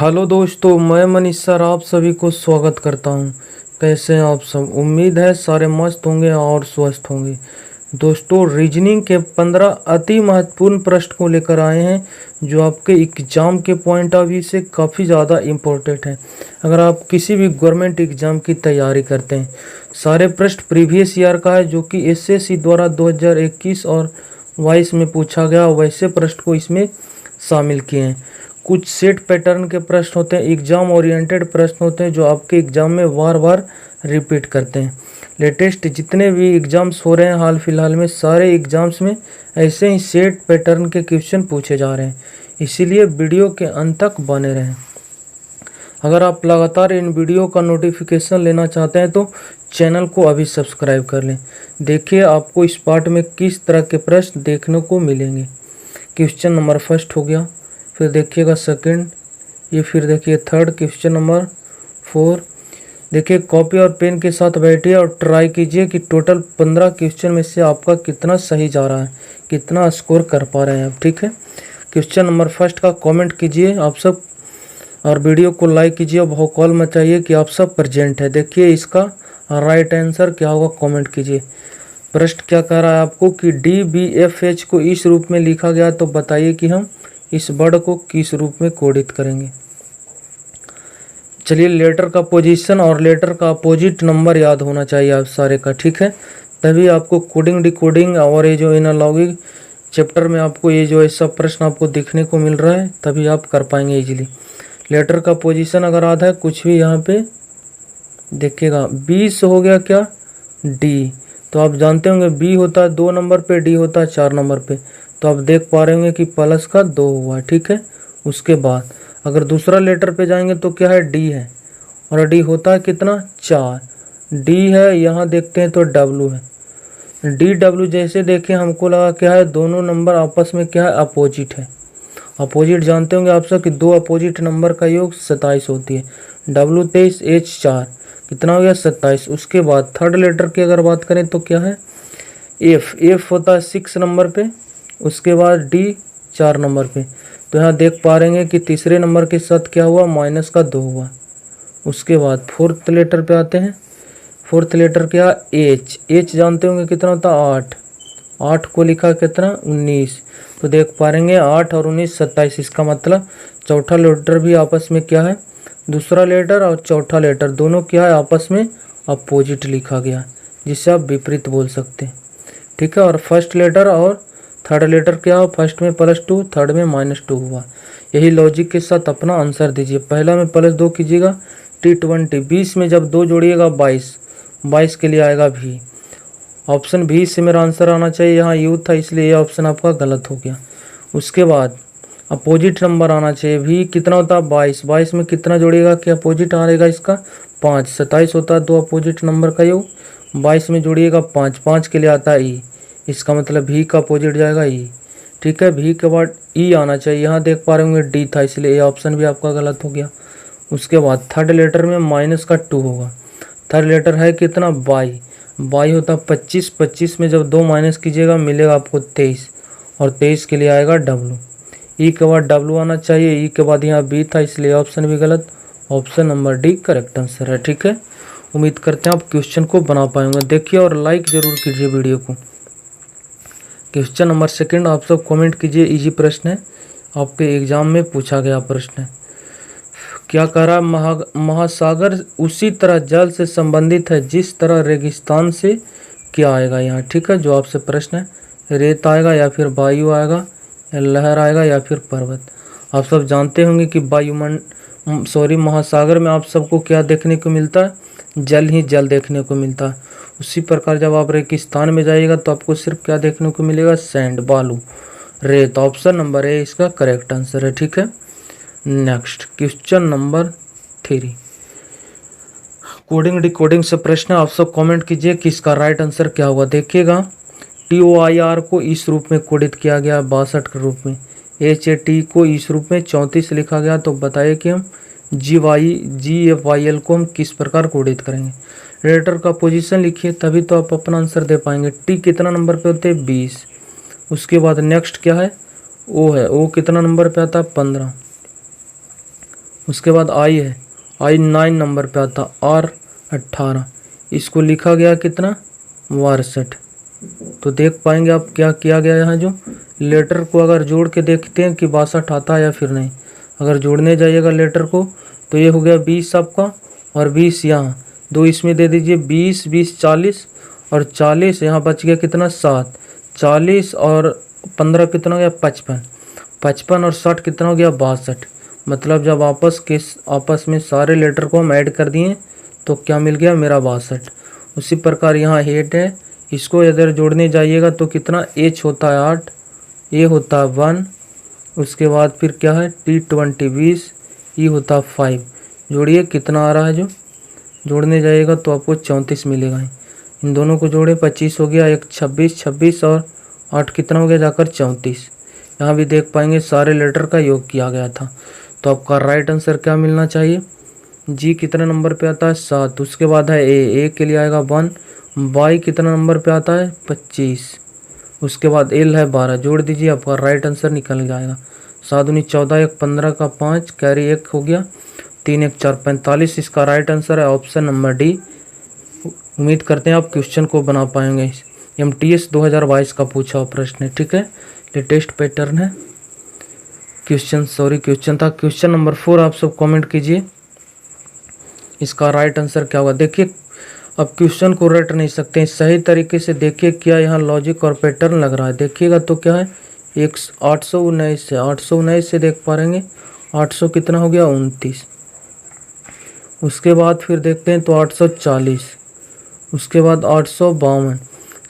Hello दोस्तों, मैं Manish sir आप सभी को स्वागत करता हूं। कैसे हैं आप सब? उम्मीद है सारे मस्त होंगे और स्वस्थ होंगे। दोस्तों, रीजनिंग के 15 अति महत्वपूर्ण प्रश्न को लेकर आए हैं जो आपके एग्जाम के पॉइंट ऑफ व्यू से काफ़ी ज़्यादा इम्पोर्टेंट है। अगर आप किसी भी गवर्नमेंट एग्जाम की तैयारी करते हैं, सारे प्रश्न प्रीवियस ईयर का है जो कि एसएससी द्वारा 2021 और 22 में पूछा गया, वैसे प्रश्न को इसमें शामिल किए हैं। कुछ सेट पैटर्न के प्रश्न होते हैं, एग्जाम ओरिएंटेड प्रश्न होते हैं जो आपके एग्जाम में बार बार रिपीट करते हैं। लेटेस्ट जितने भी एग्जाम्स हो रहे हैं हाल फिलहाल में, सारे एग्जाम्स में ऐसे ही सेट पैटर्न के क्वेश्चन पूछे जा रहे हैं, इसीलिए वीडियो के अंत तक बने रहें। अगर आप लगातार इन वीडियो का नोटिफिकेशन लेना चाहते हैं तो चैनल को अभी सब्सक्राइब कर लें। देखिए आपको इस पार्ट में किस तरह के प्रश्न देखने को मिलेंगे। क्वेश्चन नंबर फर्स्ट हो गया, फिर देखिएगा सेकंड, ये फिर देखिए थर्ड, क्वेश्चन नंबर 4। देखिए कॉपी और पेन के साथ बैठिए और ट्राई कीजिए कि टोटल 15 क्वेश्चन में से आपका कितना सही जा रहा है, कितना स्कोर कर पा रहे हैं आप। ठीक है, क्वेश्चन नंबर फर्स्ट का कमेंट कीजिए आप सब और वीडियो को लाइक कीजिए और भौकाल मचाइए कि आप सब प्रेजेंट है। देखिए इसका राइट आंसर क्या होगा, कमेंट कीजिए। प्रश्न क्या कह रहा है आपको कि DBFH को इस रूप में लिखा गया, तो बताइए कि हम इस वर्ड को किस रूप में कोडित करेंगे। चलिए, लेटर का पोजीशन और लेटर का अपोजिट नंबर याद होना चाहिए आप सारे का। ठीक है, तभी आपको कोडिंग डिकोडिंग और ये जो एनालॉगी चैप्टर में आपको ये जो ऐसा प्रश्न आपको देखने को मिल रहा है, तभी आप कर पाएंगे इजीली। लेटर का पोजीशन अगर आधा है कुछ भी, यहाँ पे देखिएगा 20 हो गया क्या, डी। तो आप जानते होंगे बी होता है 2 नंबर पे, डी होता है 4 नंबर पे, तो आप देख पा रहे होंगे कि प्लस का 2 हुआ। ठीक है, उसके बाद अगर दूसरा लेटर पे जाएंगे तो क्या है, डी है, और डी होता है कितना, 4। डी है, यहाँ देखते हैं तो डब्लू है। डी डब्लू जैसे देखें हमको लगा क्या है, दोनों नंबर आपस में क्या है, अपोजिट है। अपोजिट जानते होंगे आप सब कि 2 अपोजिट नंबर का योग 27 होती है। डब्लू 23, एच 4, कितना हो गया, 27। उसके बाद थर्ड लेटर की अगर बात करें तो क्या है, एफ। एफ होता है 6 नंबर पे, उसके बाद डी 4 नंबर पे। तो यहाँ देख पा रहे हैं कि तीसरे नंबर के साथ क्या हुआ, माइनस का 2 हुआ। उसके बाद फोर्थ लेटर पे आते हैं। फोर्थ लेटर क्या, एच। एच जानते होंगे कितना होता है, 8। 8 को लिखा कितना, 19। तो देख पा रहे हैं 8 और 19 27। इसका मतलब चौथा लेटर भी आपस में क्या है, दूसरा लेटर और चौथा लेटर दोनों क्या है, आपस में अपोजिट लिखा गया, जिससे आप विपरीत बोल सकते हैं। ठीक है, और फर्स्ट लेटर और थर्ड लेटर क्या हो, फर्स्ट में +2, थर्ड में -2 हुआ। यही लॉजिक के साथ अपना आंसर दीजिए। पहला में +2 कीजिएगा, T20। 20 में जब 2 जोड़िएगा 22, 22 के लिए आएगा भी। ऑप्शन भी से मेरा आंसर आना चाहिए, यहाँ यू था इसलिए ये ऑप्शन आपका गलत हो गया। उसके बाद अपोजिट नंबर आना चाहिए, भी कितना होता है, 22। 22 में कितना जोड़िएगा कि अपोजिट आएगा इसका, 5। 27 होता है 2 अपोजिट नंबर का योग, 22 में जोड़िएगा 5। 5 के लिए आता है ई, इसका मतलब भी का अपोजिट जाएगा ई। ठीक है, भी के बाद ई आना चाहिए, यहाँ देख पा रहे होंगे डी था इसलिए ये ऑप्शन भी आपका गलत हो गया। उसके बाद थर्ड लेटर में -2 होगा। थर्ड लेटर है कितना, बाई। बाई होता 25। 25 में जब 2 माइनस कीजिएगा मिलेगा आपको 23, और 23 के लिए आएगा डब्लू। ई के बाद डब्लू आना चाहिए, ई के बाद यहाँ बी था इसलिए ऑप्शन भी गलत। Option number D correct answer है। ठीक है, उम्मीद करते हैं आप क्वेश्चन को बना पाएंगे। देखिए और लाइक जरूर कीजिए वीडियो को। क्वेश्चन नंबर सेकंड आप सब कमेंट कीजिए, इजी प्रश्न है, आपके एग्जाम में पूछा गया प्रश्न है। क्या कह रहा है, महासागर उसी तरह जल से संबंधित है जिस तरह रेगिस्तान से क्या आएगा यहाँ। ठीक है, जो आपसे प्रश्न है, रेत आएगा या फिर वायु आएगा, या लहर आएगा या फिर पर्वत। आप सब जानते होंगे कि महासागर में आप सबको क्या देखने को मिलता है, जल ही जल देखने को मिलता है। उसी प्रकार जब आप रेगिस्तान में जाइएगा तो आपको सिर्फ क्या देखने को मिलेगा, सैंड, बालू, रेत। ऑप्शन नंबर ए इसका करेक्ट आंसर है। ठीक है, next question number 3, coding decoding से प्रश्न। आप सब कमेंट कीजिए कि इसका राइट आंसर क्या होगा। देखिएगा, TOIR को इस रूप में कोडित किया गया 62 के रूप में। HAT को इस रूप में 34 लिखा गया। तो बताइए कि हम GFYL को हम किस प्रकार कोडित करेंगे। लेटर का पोजीशन लिखिए, तभी तो आप अपना आंसर दे पाएंगे। टी कितना नंबर पे होते हैं, 20। उसके बाद नेक्स्ट क्या है, ओ है, ओ कितना नंबर पे आता है, 15। उसके बाद आई है, आई 9 नंबर पे आता, R 18, इसको लिखा गया कितना 62। तो देख पाएंगे आप क्या किया गया यहाँ, जो लेटर को अगर जोड़ के देखते हैं कि 62 आता है या फिर नहीं। अगर जोड़ने जाइएगा लेटर को तो ये हो गया 20 आपका, और 20 यहाँ, 2 इसमें दे दीजिए, 20 20 40, और 40 यहाँ बच गया कितना 7, 40 और 15 कितना हो गया 55, 55 और 60 कितना हो गया 62। मतलब जब आपस में सारे लेटर को हम ऐड कर दिए तो क्या मिल गया मेरा 62। उसी प्रकार यहाँ हेड है, इसको इधर जोड़ने जाइएगा तो कितना, H होता है 8, A होता है 1, उसके बाद फिर क्या है T20 20, E होता है 5। जोड़िए कितना आ रहा है, जो जोड़ने जाइएगा तो आपको 34 मिलेगा। इन दोनों को जोड़े 25 हो गया, एक 26, 26 और 8 कितना हो गया जाकर 34। यहाँ भी देख पाएंगे सारे लेटर का योग किया गया था। तो आपका राइट आंसर क्या मिलना चाहिए, जी कितना नंबर पे आता है 7, उसके बाद है ए के लिए आएगा 1, वाई कितना नंबर पे आता है 25, उसके बाद एल है 12। जोड़ दीजिए आपका राइट आंसर निकल जाएगा। 7 दूनी 14, 1 15 का 5, कैरी 1 हो गया, 3 1 4 45। इसका राइट आंसर है ऑप्शन नंबर डी। उम्मीद करते हैं आप क्वेश्चन को बना पाएंगे। MTS 2022 का पूछा हुआ प्रश्न है, ठीक है, लेटेस्ट पैटर्न है। क्वेश्चन था। क्वेश्चन नंबर 4 आप सब कमेंट कीजिए, इसका राइट आंसर क्या होगा। देखिए अब क्वेश्चन को रट नहीं सकते, सही तरीके से देखिए क्या यहाँ लॉजिक और पैटर्न लग रहा है। देखिएगा तो क्या है, 819 से 819 से देख पा रहेंगे 800 कितना हो गया 29। उसके बाद फिर देखते हैं तो 840, उसके बाद 852।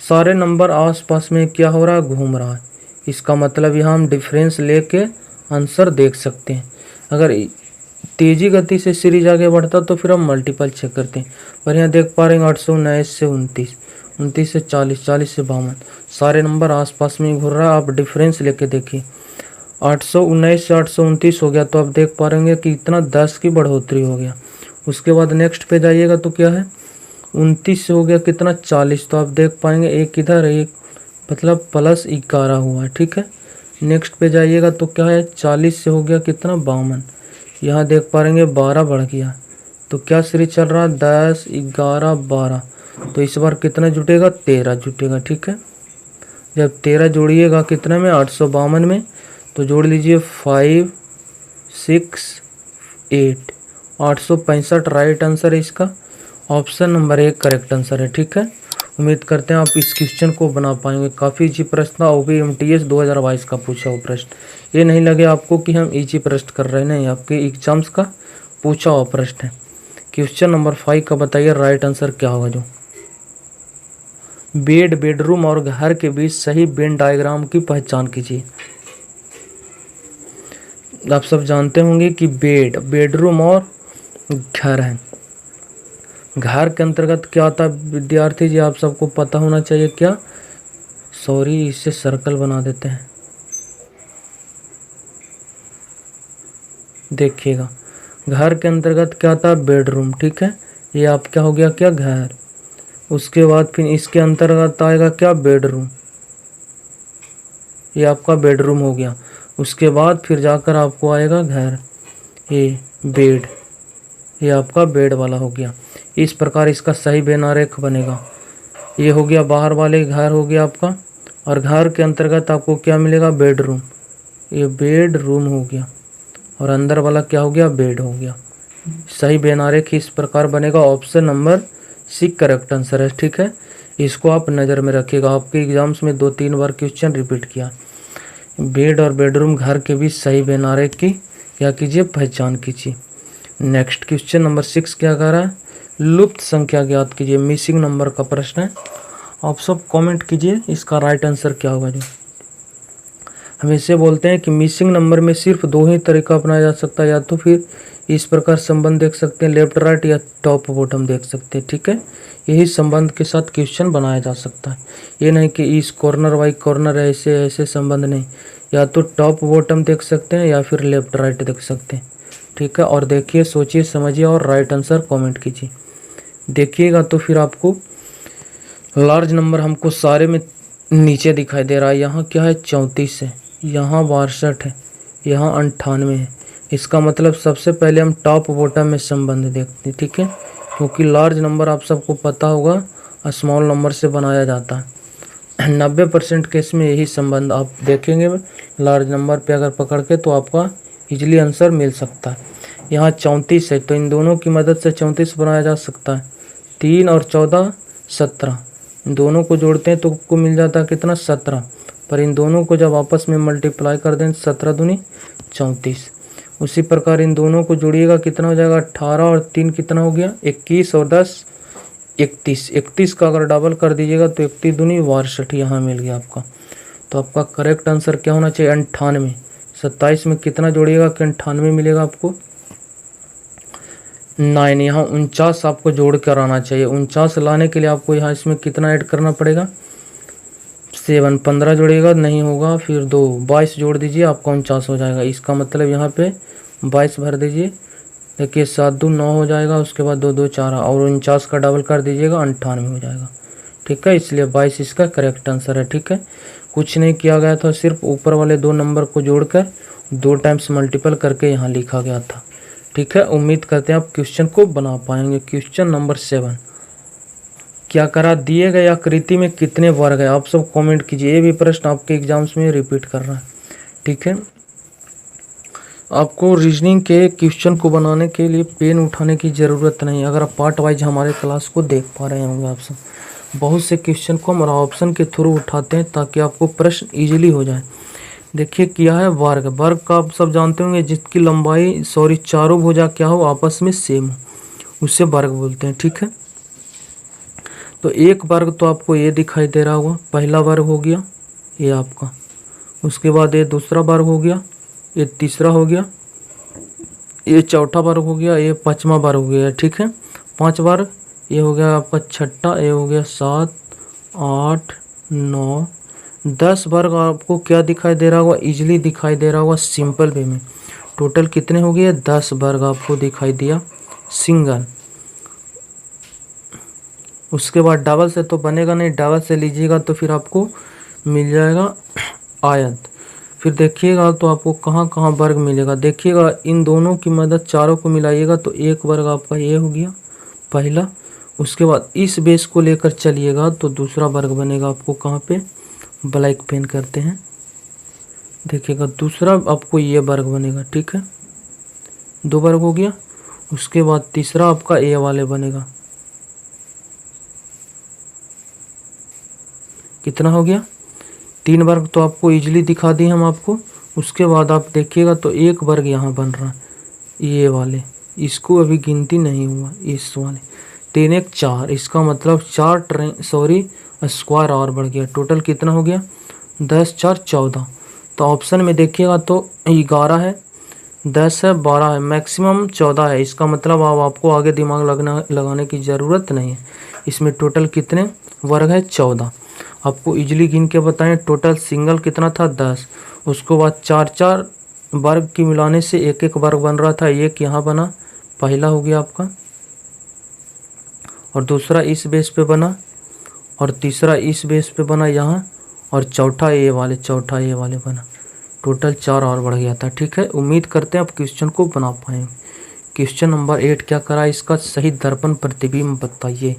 सारे नंबर आसपास में क्या हो रहा है, घूम रहा है। इसका मतलब यहाँ हम डिफरेंस लेके आंसर देख सकते हैं। अगर तेजी गति से सीरीज आगे बढ़ता तो फिर हम मल्टीपल चेक करते हैं। पर यहाँ देख पा रहे हैं 819 से 29, 29 से 40, 40 से 52, सारे नंबर आसपास में घूर रहा है। आप डिफरेंस लेके देखिए, 819 से 829 हो गया, तो आप देख पा रहे कि इतना 10 की बढ़ोतरी हो गया। उसके बाद नेक्स्ट पे जाइएगा तो क्या है, 29 से हो गया कितना 40, तो आप देख पाएंगे एक इधर एक, मतलब प्लस 11 हुआ है, ठीक है। नेक्स्ट पे जाइएगा तो क्या है, 40 से हो गया कितना 52, यहाँ देख पा रहेंगे 12 बढ़ गया। तो क्या सीरीज चल रहा है 10 11 12, तो इस बार कितना जुटेगा 13 जुटेगा, ठीक है। जब 13 जोड़िएगा कितने में 852 में, तो जोड़ लीजिए 5 6 8, 865 राइट आंसर है इसका। ऑप्शन नंबर 1 करेक्ट आंसर है, ठीक है। उम्मीद करते हैं आप इस क्वेश्चन को बना पाएंगे। काफ़ी इजी प्रश्न था, वो भी MTS 2022 का पूछा हुआ प्रश्न। ये नहीं लगे आपको कि हम इजी प्रश्न कर रहे हैं, नहीं, आपके एग्जाम्स का पूछा हुआ प्रश्न है। क्वेश्चन नंबर 5 का बताइए राइट आंसर क्या होगा। जो बेड, बेडरूम और घर के बीच सही वेन डायग्राम की पहचान कीजिए। आप सब जानते होंगे कि बेड, बेडरूम और घर है। घर के अंतर्गत क्या आता है विद्यार्थी जी, आप सबको पता होना चाहिए। क्या, सॉरी, इससे सर्कल बना देते हैं। देखिएगा घर के अंतर्गत क्या आता है बेडरूम, ठीक है। ये आप क्या हो गया, क्या घर। उसके बाद फिर इसके अंतर्गत आएगा क्या बेडरूम, ये आपका बेडरूम हो गया। उसके बाद फिर जाकर आपको आएगा घर, ये बेड, ये आपका बेड वाला हो गया। इस प्रकार इसका सही वेन आरेख बनेगा। ये हो गया बाहर वाले घर हो गया आपका, और घर के अंतर्गत आपको क्या मिलेगा बेडरूम, ये बेडरूम हो गया, और अंदर वाला क्या हो गया बेड हो गया। सही वेन आरेख इस प्रकार बनेगा। Option number C correct answer है, ठीक है। इसको आप नज़र में रखिएगा, आपके एग्जाम्स में 2-3 बार क्वेश्चन रिपीट किया। बेड और बेडरूम, घर के बीच सही वेन आरेख की क्या कीजिए, पहचान कीजिए। नेक्स्ट क्वेश्चन नंबर 6 क्या कह रहा है, लुप्त संख्या ज्ञात कीजिए। मिसिंग नंबर का प्रश्न है, आप सब कमेंट कीजिए इसका राइट आंसर क्या होगा। जो हम इसे बोलते हैं कि मिसिंग नंबर में सिर्फ 2 ही तरीका अपनाया जा सकता है, या तो फिर इस प्रकार संबंध देख सकते हैं लेफ्ट राइट, या टॉप बॉटम देख सकते हैं, ठीक है। यही संबंध के साथ क्वेश्चन बनाया जा सकता है। ये नहीं कि इस कॉर्नर वाई कॉर्नर ऐसे ऐसे संबंध नहीं, या तो टॉप बॉटम देख सकते हैं या फिर लेफ्ट राइट देख सकते हैं, ठीक है। और देखिए, सोचिए, समझिए और राइट आंसर कमेंट कीजिए। देखिएगा तो फिर आपको लार्ज नंबर हमको सारे में नीचे दिखाई दे रहा है। यहाँ क्या है 34 है, यहाँ 62 है, यहाँ 98 है, इसका मतलब सबसे पहले हम टॉप बॉटम में संबंध देखते हैं, ठीक है, क्योंकि लार्ज नंबर आप सबको पता होगा स्मॉल नंबर से बनाया जाता है। 90% केस में यही संबंध आप देखेंगे लार्ज नंबर पे अगर पकड़ के, तो आपका इजीली आंसर मिल सकता है। यहाँ 34 है, तो इन दोनों की मदद से 34 बनाया जा सकता है। 3 और 14 17, इन दोनों को जोड़ते हैं तो आपको मिल जाता है कितना, 17। पर इन दोनों को जब आपस में मल्टीप्लाई कर दें 17 दूनी 34। उसी प्रकार इन दोनों को जोड़िएगा कितना हो जाएगा, 18 और 3 कितना हो गया, 21 और 10 31। 31 का अगर डबल कर दीजिएगा तो 31 दूनी 62, यहाँ मिल गया आपका। तो आपका करेक्ट आंसर क्या होना चाहिए, 98। 27 में कितना जोड़िएगा कि 98 मिलेगा आपको, 9। यहाँ 49 आपको जोड़ कर आना चाहिए। 49 लाने के लिए आपको यहाँ इसमें कितना ऐड करना पड़ेगा, 7। 15 जोड़िएगा नहीं होगा, फिर 2 22 जोड़ दीजिए, आपका 49 हो जाएगा। इसका मतलब यहाँ पे 22 भर दीजिए, देखिए 7 दूनी 9 हो जाएगा, उसके बाद 2 2 4 और 49 का डबल कर दीजिएगा, 98 हो जाएगा, ठीक है। इसलिए 22 इसका करेक्ट आंसर है, ठीक है। कुछ नहीं किया गया था, सिर्फ ऊपर वाले 2 नंबर को जोड़कर 2 टाइम्स मल्टीपल करके यहाँ लिखा गया था, ठीक है। उम्मीद करते हैं आप क्वेश्चन को बना पाएंगे। क्वेश्चन नंबर 7, क्या करा, दिए गए आकृति में कितने वर्ग है, आप सब कमेंट कीजिए। ये भी प्रश्न आपके एग्जाम्स में रिपीट कर रहा है, ठीक है। आपको रीजनिंग के क्वेश्चन को बनाने के लिए पेन उठाने की ज़रूरत नहीं। अगर आप पार्ट वाइज हमारे क्लास को देख पा रहे होंगे, आप सब बहुत से क्वेश्चन को हम ऑप्शन के थ्रू उठाते हैं ताकि आपको प्रश्न इजीली हो जाए। देखिए क्या है, वर्ग। वर्ग का आप सब जानते होंगे, जिसकी लंबाई चारों भुजा क्या हो, आपस में सेम हो, उसे वर्ग बोलते हैं, ठीक है। तो एक वर्ग तो आपको ये दिखाई दे रहा होगा, पहला वर्ग हो गया ये आपका, उसके बाद ये दूसरा वर्ग हो गया, ये तीसरा हो गया, ये चौथा वर्ग हो गया, ये पांचवा वर्ग हो गया, ठीक है। 5 वर्ग, ये हो गया आपका छठा, ये हो गया 7 8 9 10 वर्ग आपको क्या दिखाई दे रहा होगा, इजीली दिखाई दे रहा होगा सिंपल वे में। टोटल कितने हो गए, 10 वर्ग आपको दिखाई दिया सिंगल। उसके बाद डबल से तो बनेगा नहीं, डबल से लीजिएगा तो फिर आपको मिल जाएगा आयत। फिर देखिएगा तो आपको कहाँ कहाँ वर्ग मिलेगा, देखिएगा इन दोनों की मदद चारों को मिलाइएगा तो एक वर्ग आपका ये हो गया पहला। उसके बाद इस बेस को लेकर चलिएगा तो दूसरा वर्ग बनेगा आपको कहाँ पे, ब्लैक पेन करते हैं, देखिएगा दूसरा आपको ये वर्ग बनेगा, ठीक है। 2 वर्ग हो गया। उसके बाद तीसरा आपका ए वाले बनेगा, कितना हो गया, 3 वर्ग तो आपको इजीली दिखा दिए हम आपको। उसके बाद आप देखिएगा तो एक वर्ग यहाँ बन रहा है, ये वाले, इसको अभी गिनती नहीं हुआ, इस वाले 3 1 4, इसका मतलब 4 स्क्वायर और बढ़ गया। टोटल कितना हो गया, 10 4 14। तो ऑप्शन में देखिएगा तो 11 है, 10 है, 12 है, मैक्सिमम 14 है। इसका मतलब अब आपको आगे दिमाग लगाने की ज़रूरत नहीं है। इसमें टोटल कितने वर्ग है, 14। आपको इजीली गिन के बताएं, टोटल सिंगल कितना था, 10। उसके बाद 4 4 वर्ग की मिलाने से एक एक वर्ग बन रहा था, एक यहाँ बना, पहला हो गया आपका, और दूसरा इस बेस पे बना, और तीसरा इस बेस पे बना यहाँ, और चौथा ये वाले बना। टोटल 4 और बढ़ गया था, ठीक है। उम्मीद करते हैं आप क्वेश्चन को बना पाएंगे। क्वेश्चन नंबर 8, क्या करा, इसका सही दर्पण प्रतिबिंब बताइए।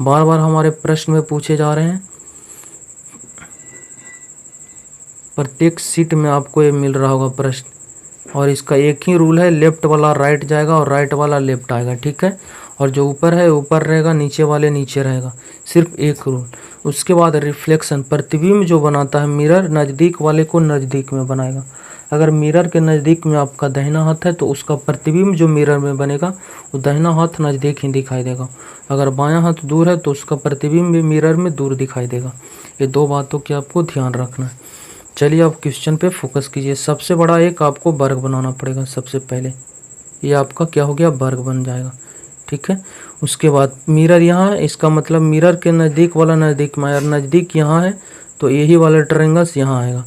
बार बार हमारे प्रश्न में पूछे जा रहे हैं, प्रत्येक सीट में आपको ये मिल रहा होगा प्रश्न, और इसका एक ही रूल है, लेफ्ट वाला राइट जाएगा और राइट वाला लेफ्ट आएगा, ठीक है। और जो ऊपर है ऊपर रहेगा, नीचे वाले नीचे रहेगा, सिर्फ एक रूल। उसके बाद रिफ्लेक्शन, प्रतिबिंब जो बनाता है मिरर, नज़दीक वाले को नज़दीक में बनाएगा। अगर मिरर के नज़दीक में आपका दाहिना हाथ है तो उसका प्रतिबिंब जो मिरर में बनेगा वो दाहिना हाथ नज़दीक ही दिखाई देगा। अगर बायां हाथ दूर है तो उसका प्रतिबिंब भी मिरर में दूर दिखाई देगा। ये 2 बातों की आपको ध्यान रखना है। चलिए आप क्वेश्चन पे फोकस कीजिए। सबसे बड़ा एक आपको वर्ग बनाना पड़ेगा सबसे पहले, ये आपका क्या हो गया, वर्ग बन जाएगा, ठीक है। उसके बाद मिरर यहाँ है, इसका मतलब मिरर के नज़दीक वाला नज़दीक में, नज़दीक यहाँ है तो यही वाला ट्रायंगल्स यहाँ आएगा।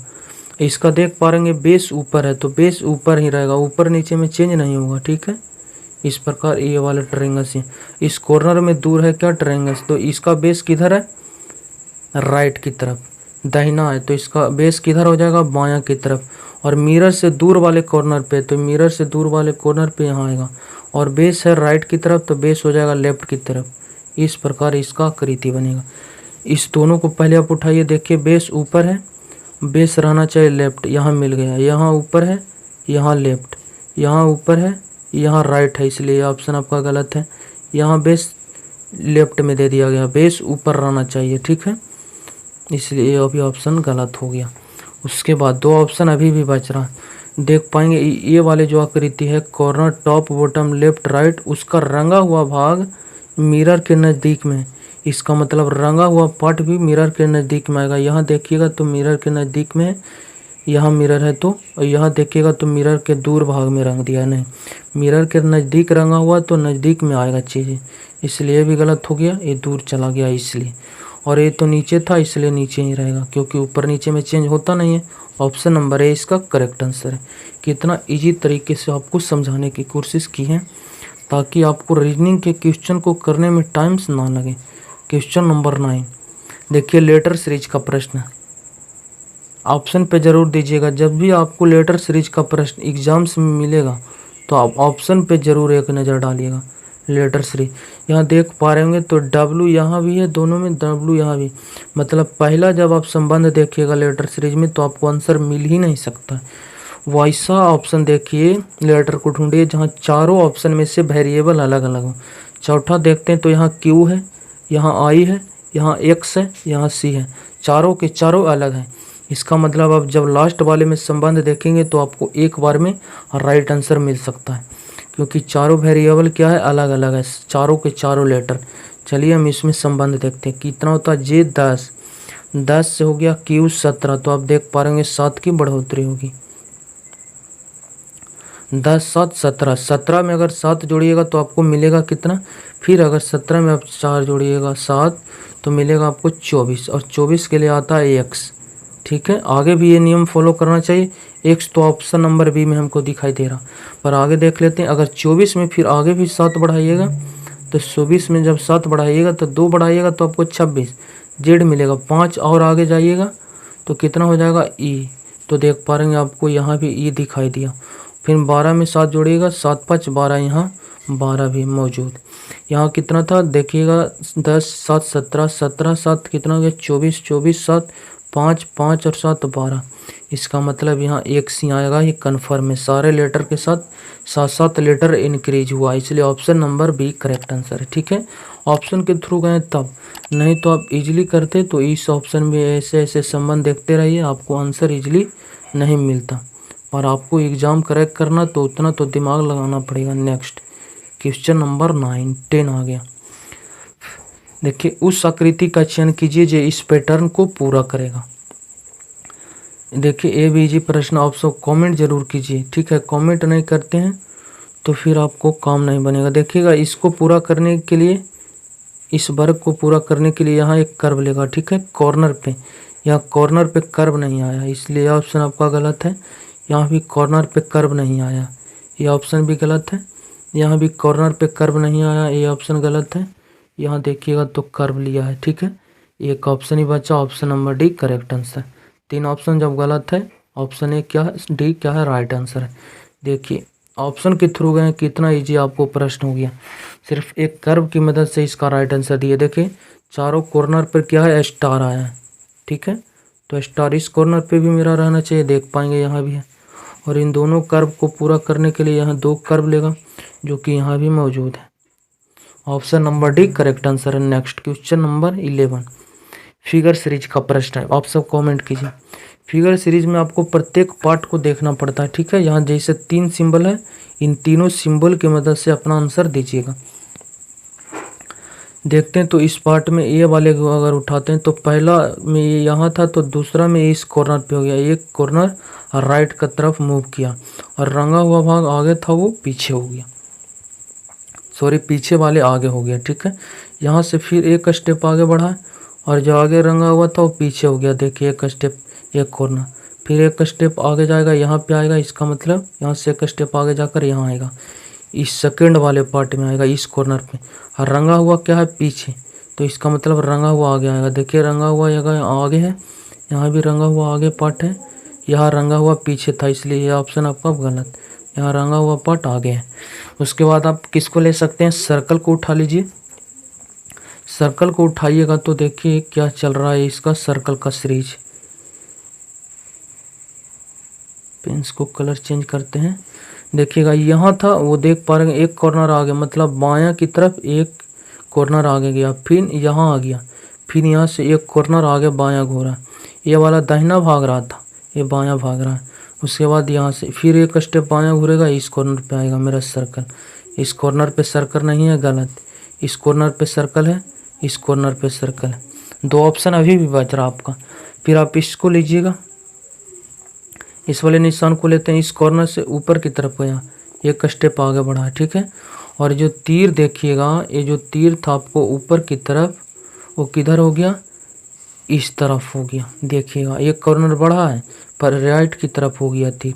इसका देख पा रहे बेस ऊपर है तो बेस ऊपर ही रहेगा, ऊपर नीचे में चेंज नहीं होगा, ठीक है। इस प्रकार ये वाले ट्रायंगल्स, इस कॉर्नर में दूर है क्या, ट्रायंगल्स, तो इसका बेस किधर है, राइट की तरफ, दाहिना है तो इसका बेस किधर हो जाएगा, बायां की तरफ। और मिरर से दूर वाले कॉर्नर पे, तो मिरर से दूर वाले कॉर्नर पे यहाँ आएगा। और बेस है राइट की तरफ, तो बेस हो जाएगा लेफ्ट की तरफ। इस प्रकार इसका आकृति बनेगा। इस दोनों को पहले आप उठाइए, देखिए बेस ऊपर है, बेस रहना चाहिए लेफ्ट, यहाँ मिल गया। यहाँ ऊपर है, यहाँ लेफ्ट, यहाँ ऊपर है, यहाँ राइट है, इसलिए ये ऑप्शन आपका गलत है। यहाँ बेस लेफ्ट में दे दिया गया, बेस ऊपर रहना चाहिए, ठीक है, इसलिए ये अभी ऑप्शन गलत हो गया। उसके बाद दो ऑप्शन अभी भी बच रहा है। देख पाएंगे ये वाले जो आकृति है, corner top bottom left right, उसका रंगा हुआ भाग मिरर के नज़दीक में। इसका मतलब रंगा हुआ पार्ट भी मिरर के नज़दीक में आएगा। यहाँ देखिएगा तो मिरर के नज़दीक में है, यहाँ मिरर है तो, और यहाँ देखिएगा तो मिरर के दूर भाग में रंग दिया, नहीं, मिरर के नज़दीक रंगा हुआ तो नज़दीक में आएगा चीज़ें, इसलिए भी गलत हो गया, ये दूर चला गया इसलिए। और ये तो नीचे था इसलिए नीचे ही रहेगा, क्योंकि ऊपर नीचे में चेंज होता नहीं है। ऑप्शन नंबर ए इसका करेक्ट आंसर है। कितना इजी तरीके से आपको समझाने की कोशिश की है, ताकि आपको रीजनिंग के क्वेश्चन को करने में टाइम ना लगे। क्वेश्चन नंबर 9 देखिए, लेटर सीरीज का प्रश्न ऑप्शन पे जरूर दीजिएगा। जब भी आपको लेटर सीरीज का प्रश्न एग्जाम्स में मिलेगा तो आप ऑप्शन पे जरूर एक नज़र डालिएगा। लेटर सीरीज यहाँ देख पा रहे होंगे तो डब्लू यहाँ भी है, दोनों में डब्लू यहाँ भी, मतलब पहला जब आप संबंध देखिएगा लेटर सीरीज में तो आपको आंसर मिल ही नहीं सकता। वैसा ऑप्शन देखिए, लेटर को ढूंढिए जहाँ चारों ऑप्शन में से वेरिएबल अलग अलग हो। चौथा देखते हैं तो यहाँ क्यू है, यहाँ आई है, यहाँ एक्स है, यहाँ सी है, चारों के चारों अलग हैं। इसका मतलब आप जब लास्ट वाले में संबंध देखेंगे तो आपको एक बार में राइट आंसर मिल सकता है, क्योंकि चारों वेरिएबल क्या है, अलग अलग है, चारों के चारों लेटर। चलिए हम इसमें संबंध देखते हैं। कितना होता है, जे 10, 10 से हो गया क्यू 17, तो आप देख पा रहे 7 की बढ़ोतरी होगी। 10 7 17, 17 में अगर 7 जोड़िएगा तो आपको मिलेगा कितना, फिर अगर 17 में आप 4 जोड़िएगा 7 तो मिलेगा आपको 24, और 24 के लिए आता है एक्स। ठीक है, आगे भी ये नियम फॉलो करना चाहिए। एक्स तो ऑप्शन नंबर बी में हमको दिखाई दे रहा, पर आगे देख लेते हैं। अगर 24 में फिर आगे भी 7 बढ़ाइएगा तो 24 में जब 7 बढ़ाइएगा तो 2 बढ़ाइएगा तो आपको 26 जेड मिलेगा। 5 और आगे जाइएगा तो कितना हो जाएगा, ई। तो देख पा रहे हैं आपको यहाँ भी ई दिखाई दिया। फिर 12 में 7 जोड़िएगा, 7 5 12, यहाँ 12 भी मौजूद। यहाँ कितना था देखिएगा, 10 7 17, 17 7 कितना हो गया 24, 24 7 5 5 और 7 12। इसका मतलब यहाँ एक सी आएगा, ये कन्फर्म है। सारे लेटर के साथ 7 लेटर इंक्रीज हुआ, इसलिए option number B correct answer है। ठीक है, ऑप्शन के थ्रू गए तब, नहीं तो आप इजीली करते तो इस ऑप्शन में ऐसे ऐसे संबंध देखते रहिए, आपको आंसर इजीली नहीं मिलता। और आपको एग्ज़ाम करेक्ट करना तो उतना तो दिमाग लगाना पड़ेगा। नेक्स्ट क्वेश्चन नंबर 9 10 आ गया। देखिए, उस आकृति का चयन कीजिए जो इस पैटर्न को पूरा करेगा। देखिए, ए बी जी प्रश्न, आप सब कमेंट जरूर कीजिए। ठीक है, कमेंट नहीं करते हैं तो फिर आपको काम नहीं बनेगा। देखिएगा, इसको पूरा करने के लिए, इस वर्ग को पूरा करने के लिए यहाँ एक कर्व लेगा। ठीक है, कॉर्नर पे, यहाँ कॉर्नर पे कर्व नहीं आया, इसलिए ऑप्शन आपका गलत है। यहाँ भी कॉर्नर पे कर्व नहीं आया, ये ऑप्शन भी गलत है। यहाँ भी कॉर्नर पे कर्व नहीं आया, ये ऑप्शन गलत है। यहाँ देखिएगा तो कर्व लिया है। ठीक है, एक ऑप्शन ही बचा, option number D correct answer. 3 option जब गलत है, ऑप्शन ए क्या है, डी क्या है, राइट आंसर है। देखिए, ऑप्शन के थ्रू गए, कितना इजी आपको प्रश्न हो गया। सिर्फ एक कर्व की मदद से इसका राइट आंसर दिए। देखिए, चारों कॉर्नर पर क्या है, स्टार आया है। ठीक है, तो स्टार इस कॉर्नर पे भी मेरा रहना चाहिए, देख पाएंगे यहाँ भी है। और इन दोनों कर्व को पूरा करने के लिए यहाँ 2 कर्व लेगा, जो कि यहाँ भी मौजूद है। Option number D correct answer है। Next question number 11 figure series का प्रश्न है, आप सब कमेंट कीजिए। फिगर सीरीज में आपको प्रत्येक पार्ट को देखना पड़ता है। ठीक है, यहाँ जैसे 3 सिंबल है, इन तीनों सिंबल की मदद से अपना आंसर दीजिएगा। देखते हैं तो इस पार्ट में ए वाले को अगर उठाते हैं तो पहला में ये यहाँ था, तो दूसरा में इस कॉर्नर पे हो गया, एक कॉर्नर राइट की तरफ मूव किया, और रंगा हुआ भाग आगे था वो पीछे हो गया, सॉरी पीछे वाले आगे हो गया। ठीक है, यहाँ से फिर एक स्टेप आगे बढ़ा, और जो आगे रंगा हुआ था वो पीछे हो गया। देखिए, एक स्टेप, एक कॉर्नर, फिर एक स्टेप आगे जाएगा, यहाँ पे आएगा, इसका मतलब यहाँ से एक स्टेप आगे जाकर यहाँ आएगा, इस सेकंड वाले पार्ट में आएगा, इस कॉर्नर पे। और रंगा हुआ क्या है, पीछे, तो इसका मतलब रंगा हुआ आगे आएगा। देखिए, रंगा हुआ यहाँ आगे है, यहाँ भी रंगा हुआ आगे पार्ट है, यहाँ रंगा हुआ पीछे था, इसलिए ये ऑप्शन आपका गलत। यहाँ रंगा हुआ पार्ट आगे है। उसके बाद आप किसको ले सकते हैं, सर्कल को उठा लीजिए। सर्कल को उठाइएगा तो देखिए क्या चल रहा है इसका सर्कल का सीरीज। पेन्स को कलर चेंज करते हैं। देखिएगा यहाँ था, वो देख पा रहे हैं एक कॉर्नर आ गया, मतलब बायां की तरफ एक कॉर्नर आगे गया, फिर यहाँ आ गया, फिर यहाँ से एक कॉर्नर आगे बायां घूरा। ये वाला दाहिना भाग रहा था, ये बायां भाग रहा है। उसके बाद यहाँ से फिर एक स्टेप बायां घूरेगा, इस कॉर्नर पे आएगा मेरा सर्कल। इस कॉर्नर पे सर्कल नहीं है, गलत। इस कॉर्नर पे सर्कल है, इस कॉर्नर पे सर्कल है। 2 ऑप्शन अभी भी बच रहा आपका। फिर आप इसको लीजिएगा, इस वाले निशान को लेते हैं, इस कॉर्नर से ऊपर की तरफ गया, एक स्टेप आगे बढ़ा, ठीक है। और जो तीर देखिएगा, ये जो तीर था आपको ऊपर की तरफ, वो किधर हो गया, इस तरफ हो गया। देखिएगा एक कॉर्नर बढ़ा है पर राइट की तरफ हो गया तीर।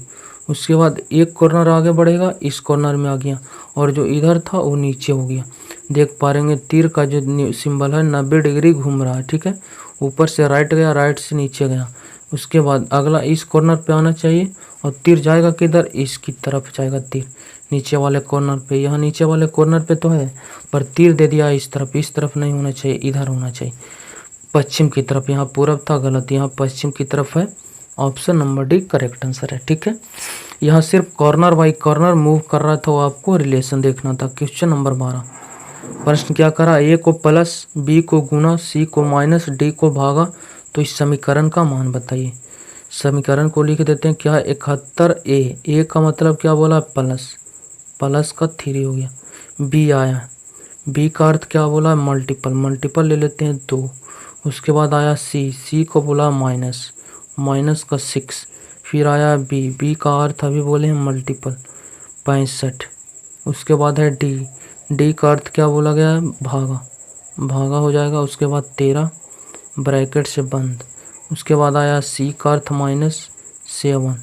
उसके बाद एक कॉर्नर आगे बढ़ेगा, इस कॉर्नर में आ गया, और जो इधर था वो नीचे हो गया। देख पा रहेंगे तीर का जो सिंबल है 90 डिग्री घूम रहा है, ठीक है। ऊपर से राइट गया, राइट से नीचे गया। उसके बाद अगला इस कॉर्नर पे आना चाहिए, और तीर जाएगा किधर, इसकी तरफ जाएगा तीर, नीचे वाले कॉर्नर पे। यहाँ नीचे वाले कॉर्नर पे तो है, पर तीर दे दिया इस तरफ नहीं होना चाहिए, इधर होना चाहिए, पश्चिम की तरफ। यहाँ पूरब था, गलत, यहाँ पश्चिम की तरफ है। Option number D correct answer है, ठीक है। यहाँ सिर्फ कॉर्नर बाई कॉर्नर मूव कर रहा था, वो आपको रिलेशन देखना था। क्वेश्चन नंबर 12, प्रश्न क्या करा, ए को प्लस, बी को गुना, सी को माइनस, डी को भागा, तो इस समीकरण का मान बताइए। समीकरण को लिख देते हैं, क्या है 71 ए का मतलब क्या बोला, प्लस, प्लस का 3 हो गया। बी आया, बी का अर्थ क्या बोला, मल्टीपल, मल्टीपल ले लेते हैं 2। उसके बाद आया सी को बोला माइनस, माइनस का 6। फिर आया बी का अर्थ अभी बोले हैं मल्टीपल, 65। उसके बाद है डी का अर्थ क्या बोला गया है, भागा, भागा हो जाएगा। उसके बाद 13 ब्रैकेट से बंद। उसके बाद आया सी का अर्थ -7।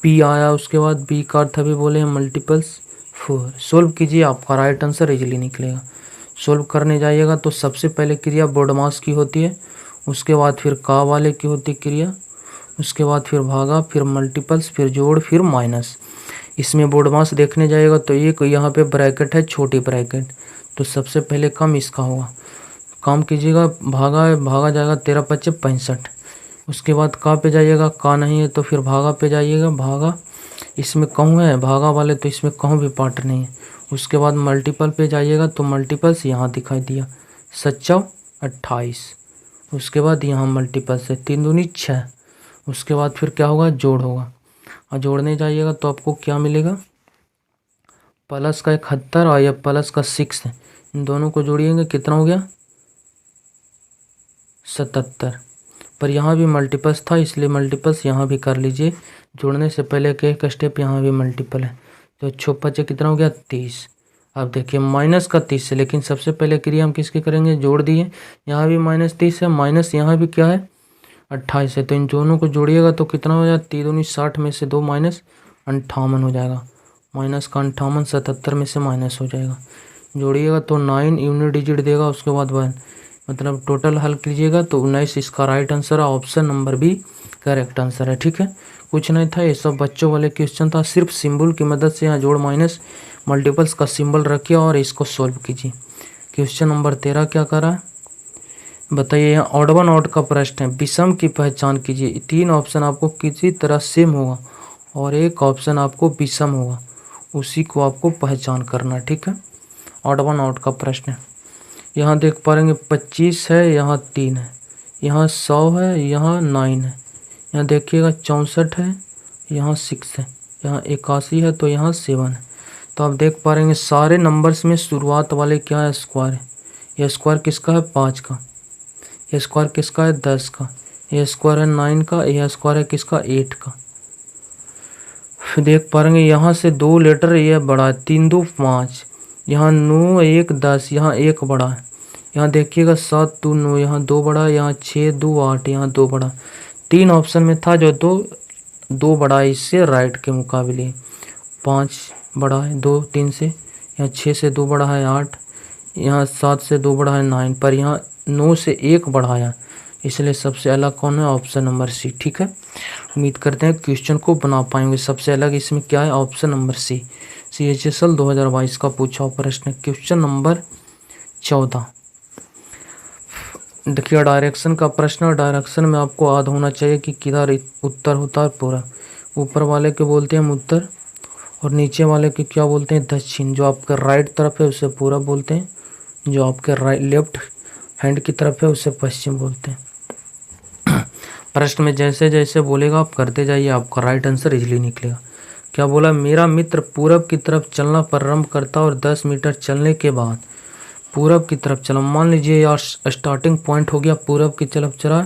बी आया, उसके बाद बी का अर्थ अभी बोले हैं मल्टीपल्स 4। सोल्व कीजिए, आपका राइट आंसर इजीली निकलेगा। सोल्व करने जाइएगा तो सबसे पहले क्रिया बोडमास की होती है, उसके बाद फिर का वाले की होती क्रिया, उसके बाद फिर भागा, फिर मल्टीपल्स, फिर जोड़, फिर माइनस। इसमें बोडमास देखने जाइएगा तो एक यहाँ पे ब्रैकेट है, छोटी ब्रैकेट, तो सबसे पहले कम इसका होगा, काम कीजिएगा। भागा जाएगा 13 25 65। उसके बाद का पे जाइएगा, का नहीं है तो फिर भागा पे जाइएगा, भागा इसमें कहूँ है, भागा वाले तो इसमें कहूँ भी पार्ट नहीं है। उसके बाद मल्टीपल पे जाइएगा तो मल्टीपल्स यहाँ दिखाई दिया, 7 28। उसके बाद यहाँ मल्टीपल से 3 दूनी 6। उसके बाद फिर क्या होगा, जोड़ होगा, और जोड़ने जाइएगा तो आपको क्या मिलेगा, प्लस का 71 और यह प्लस का 6 है, इन दोनों को जोड़िएगा कितना हो गया, 77। पर यहाँ भी मल्टीपल्स था इसलिए मल्टीपल्स यहाँ भी कर लीजिए। जोड़ने से पहले के एक स्टेप यहाँ भी मल्टीपल है, तो 6 5 कितना हो गया, 30। अब देखिए माइनस का 30 है, लेकिन सबसे पहले क्रिया हम किसकी करेंगे, जोड़ दिए। यहाँ भी -30 है, माइनस यहाँ भी क्या है 28 है, तो इन दोनों को जोड़िएगा तो कितना हो जाएगा, 3 दूनी 60 में से 2 माइनस 58 हो जाएगा। माइनस का 58 77 में से माइनस हो जाएगा। जोड़िएगा तो 9 यूनिट डिजिट देगा, उसके बाद 1, मतलब टोटल हल कीजिएगा तो 19 इसका राइट आंसर है। Option number B correct answer है, ठीक है। कुछ नहीं था, ये सब बच्चों वाले क्वेश्चन था, सिर्फ सिंबल की मदद से यहाँ जोड़ माइनस मल्टीपल्स का सिंबल रखिए और इसको सॉल्व कीजिए। क्वेश्चन नंबर 13 क्या कर रहा है बताइए। यहाँ ऑड वन ऑड का प्रश्न है, विषम की पहचान कीजिए। 3 ऑप्शन आपको किसी तरह सेम होगा और एक ऑप्शन आपको विषम होगा, उसी को आपको पहचान करना, ठीक है। ऑड वन ऑड का प्रश्न है। यहाँ देख पाएंगे 25 है, यहाँ 3 है, यहाँ 100 है, यहाँ 9 है, यहाँ देखिएगा 64 है, यहाँ 6 है, यहाँ 81 है, तो यहाँ 7 है। तो आप देख पा रहे सारे नंबर्स में शुरुआत वाले क्या है, स्क्वायर है। यह स्क्वायर किसका है, 5 का। यह स्क्वायर किसका है, 10 का। यह स्क्वायर है 9 का। यह स्क्वायर है किसका, 8 का। फिर देख पा रहे यहाँ से 2 लेटर यह बड़ा है, 3 2 5, यहाँ 9 1 10, यहाँ 1 बड़ा है। यहाँ देखिएगा 7 2 9, यहाँ 2 बड़ा है, यहाँ 6 2 8, यहाँ 2 बड़ा। 3 ऑप्शन में था जो 2 बड़ा है इससे राइट के मुकाबले। 5 बड़ा है 2 3 से, यहाँ 6 से 2 बड़ा है 8, यहाँ 7 से 2 बड़ा है 9, पर यहाँ 9 से 1 बढ़ाया इसलिए सबसे अलग कौन है, ऑप्शन नंबर सी। ठीक है, उम्मीद करते हैं क्वेश्चन को बना पाएंगे। सबसे अलग इसमें क्या है, ऑप्शन नंबर सी। CHSL 2022 का पूछा हुआ प्रश्न। क्वेश्चन नंबर 14 देखिए, डायरेक्शन का प्रश्न। डायरेक्शन में आपको याद होना चाहिए कि किधर उत्तर होता है पूरब। ऊपर वाले के बोलते हैं हम उत्तर, और नीचे वाले के क्या बोलते हैं, दक्षिण। जो आपका राइट तरफ है उसे पूरब बोलते हैं, जो आपके राइट लेफ्ट हैंड की तरफ है उसे पश्चिम बोलते हैं। प्रश्न में जैसे जैसे बोलेगा आप करते जाइए, आपका राइट आंसर इजीली निकलेगा। क्या बोला, मेरा मित्र पूरब की तरफ चलना प्रारंभ करता और 10 मीटर चलने के बाद पूरब की तरफ चला। मान लीजिए यार स्टार्टिंग पॉइंट हो गया पूरब की तरफ चला,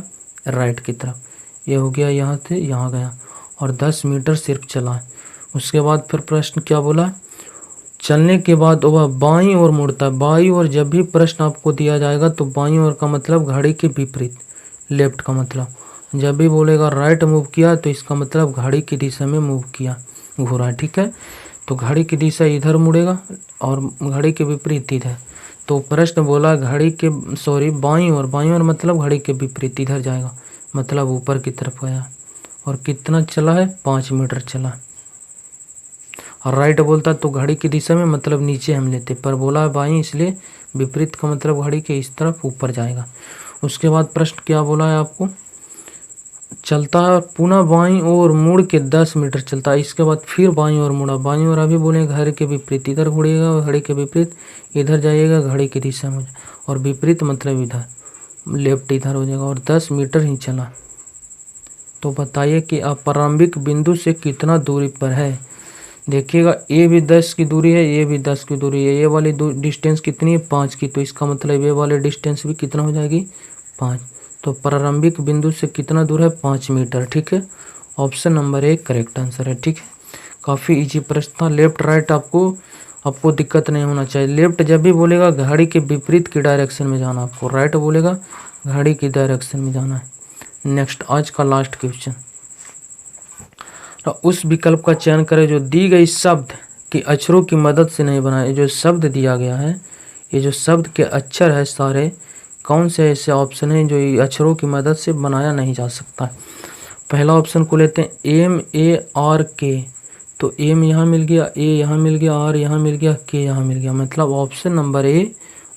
राइट की तरफ, ये हो गया यहाँ से यहाँ गया और 10 मीटर सिर्फ चला। उसके बाद फिर प्रश्न क्या बोला, चलने के बाद वह बाईं ओर मुड़ता है। बाईं ओर जब भी प्रश्न आपको दिया जाएगा तो बाईं ओर का मतलब घड़ी के विपरीत, लेफ्ट का मतलब। जब भी बोलेगा राइट मूव किया तो इसका मतलब घड़ी की दिशा में मूव किया, घूरा। ठीक है, तो घड़ी की दिशा इधर मुड़ेगा और घड़ी के विपरीत इधर। तो प्रश्न बोला घड़ी के बाईं ओर, बाईं ओर मतलब घड़ी के विपरीत इधर जाएगा, मतलब ऊपर की तरफ गया। और कितना चला है, 5 मीटर चला। और राइट बोलता तो घड़ी की दिशा में मतलब नीचे हम लेते, पर बोला बाईं इसलिए विपरीत का मतलब घड़ी के इस तरफ ऊपर जाएगा। उसके बाद प्रश्न क्या बोला है आपको, चलता है पुनः बाईं ओर मुड़ के 10 मीटर चलता है। इसके बाद फिर बाईं ओर मुड़ा, बाईं ओर अभी बोले घड़ी के विपरीत, इधर मुड़ेगा घड़ी के विपरीत, इधर जाइएगा घड़ी की दिशा में, और विपरीत मतलब इधर लेफ्ट इधर हो जाएगा, और 10 मीटर ही चला। तो बताइए कि आप प्रारंभिक बिंदु से कितना दूरी पर है। देखिएगा ए भी 10 की दूरी है, ये भी 10 की दूरी है। ये वाली डिस्टेंस कितनी है, 5 की। तो इसका मतलब ये वाली डिस्टेंस भी कितना हो जाएगी, 5। तो प्रारंभिक बिंदु से कितना दूर है, 5 मीटर। ठीक है, option number A correct answer है। ठीक है, काफ़ी इजी प्रश्न था। लेफ्ट राइट आपको दिक्कत नहीं होना चाहिए। लेफ्ट जब भी बोलेगा घड़ी के विपरीत की डायरेक्शन में जाना आपको, राइट बोलेगा घड़ी की डायरेक्शन में जाना है। नेक्स्ट, आज का लास्ट क्वेश्चन। तो उस विकल्प का चयन करें जो दी गई शब्द के अक्षरों की मदद से नहीं बना। ये जो शब्द दिया गया है, ये जो शब्द के अक्षर है सारे, कौन से ऐसे ऑप्शन हैं जो अक्षरों की मदद से बनाया नहीं जा सकता। पहला ऑप्शन को लेते हैं MARK। तो एम यहाँ मिल गया, ए यहाँ मिल गया, आर यहाँ मिल गया, के यहाँ मिल गया, मतलब ऑप्शन नंबर ए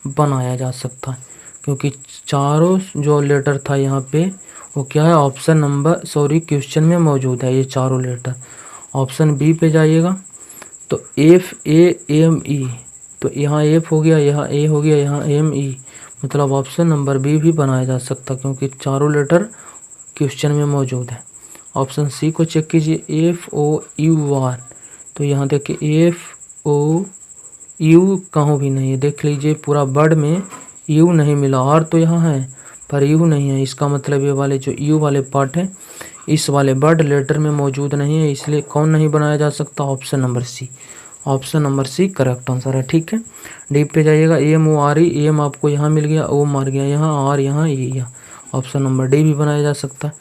बनाया जा सकता है। क्योंकि चारों जो लेटर था यहाँ पे वो क्या है, ऑप्शन नंबर क्वेश्चन में मौजूद है, ये चारों लेटर। ऑप्शन बी पे जाइएगा तो FAME, तो यहाँ एफ हो गया, यहाँ ए हो गया, यहाँ ME, मतलब ऑप्शन नंबर बी भी बनाया जा सकता क्योंकि चारों लेटर क्वेश्चन में मौजूद है। ऑप्शन सी को चेक कीजिए, FOUR, तो यहाँ देखिए FOU कहीं भी नहीं है, देख लीजिए पूरा वर्ड में यू नहीं मिला। आर तो यहाँ है पर यू नहीं है, इसका मतलब ये वाले जो यू वाले पार्ट है इस वाले वर्ड लेटर में मौजूद नहीं है, इसलिए कौन नहीं बनाया जा सकता, option number C. Option number C correct answer है। ठीक है, डी पे जाइएगा, MORE, एम आपको यहाँ मिल गया, ओ मार गया यहाँ, आर यहाँ, ये यहाँ, ऑप्शन नंबर डी भी बनाया जा सकता है।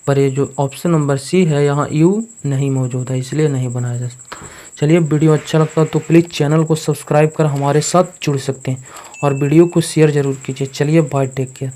पर ये जो ऑप्शन नंबर सी है यहाँ यू नहीं मौजूद है, इसलिए नहीं बनाया जा सकता। चलिए, वीडियो अच्छा लगता है तो प्लीज़ चैनल को सब्सक्राइब कर हमारे साथ जुड़ सकते हैं और वीडियो को शेयर ज़रूर कीजिए। चलिए, बाय, टेक केयर।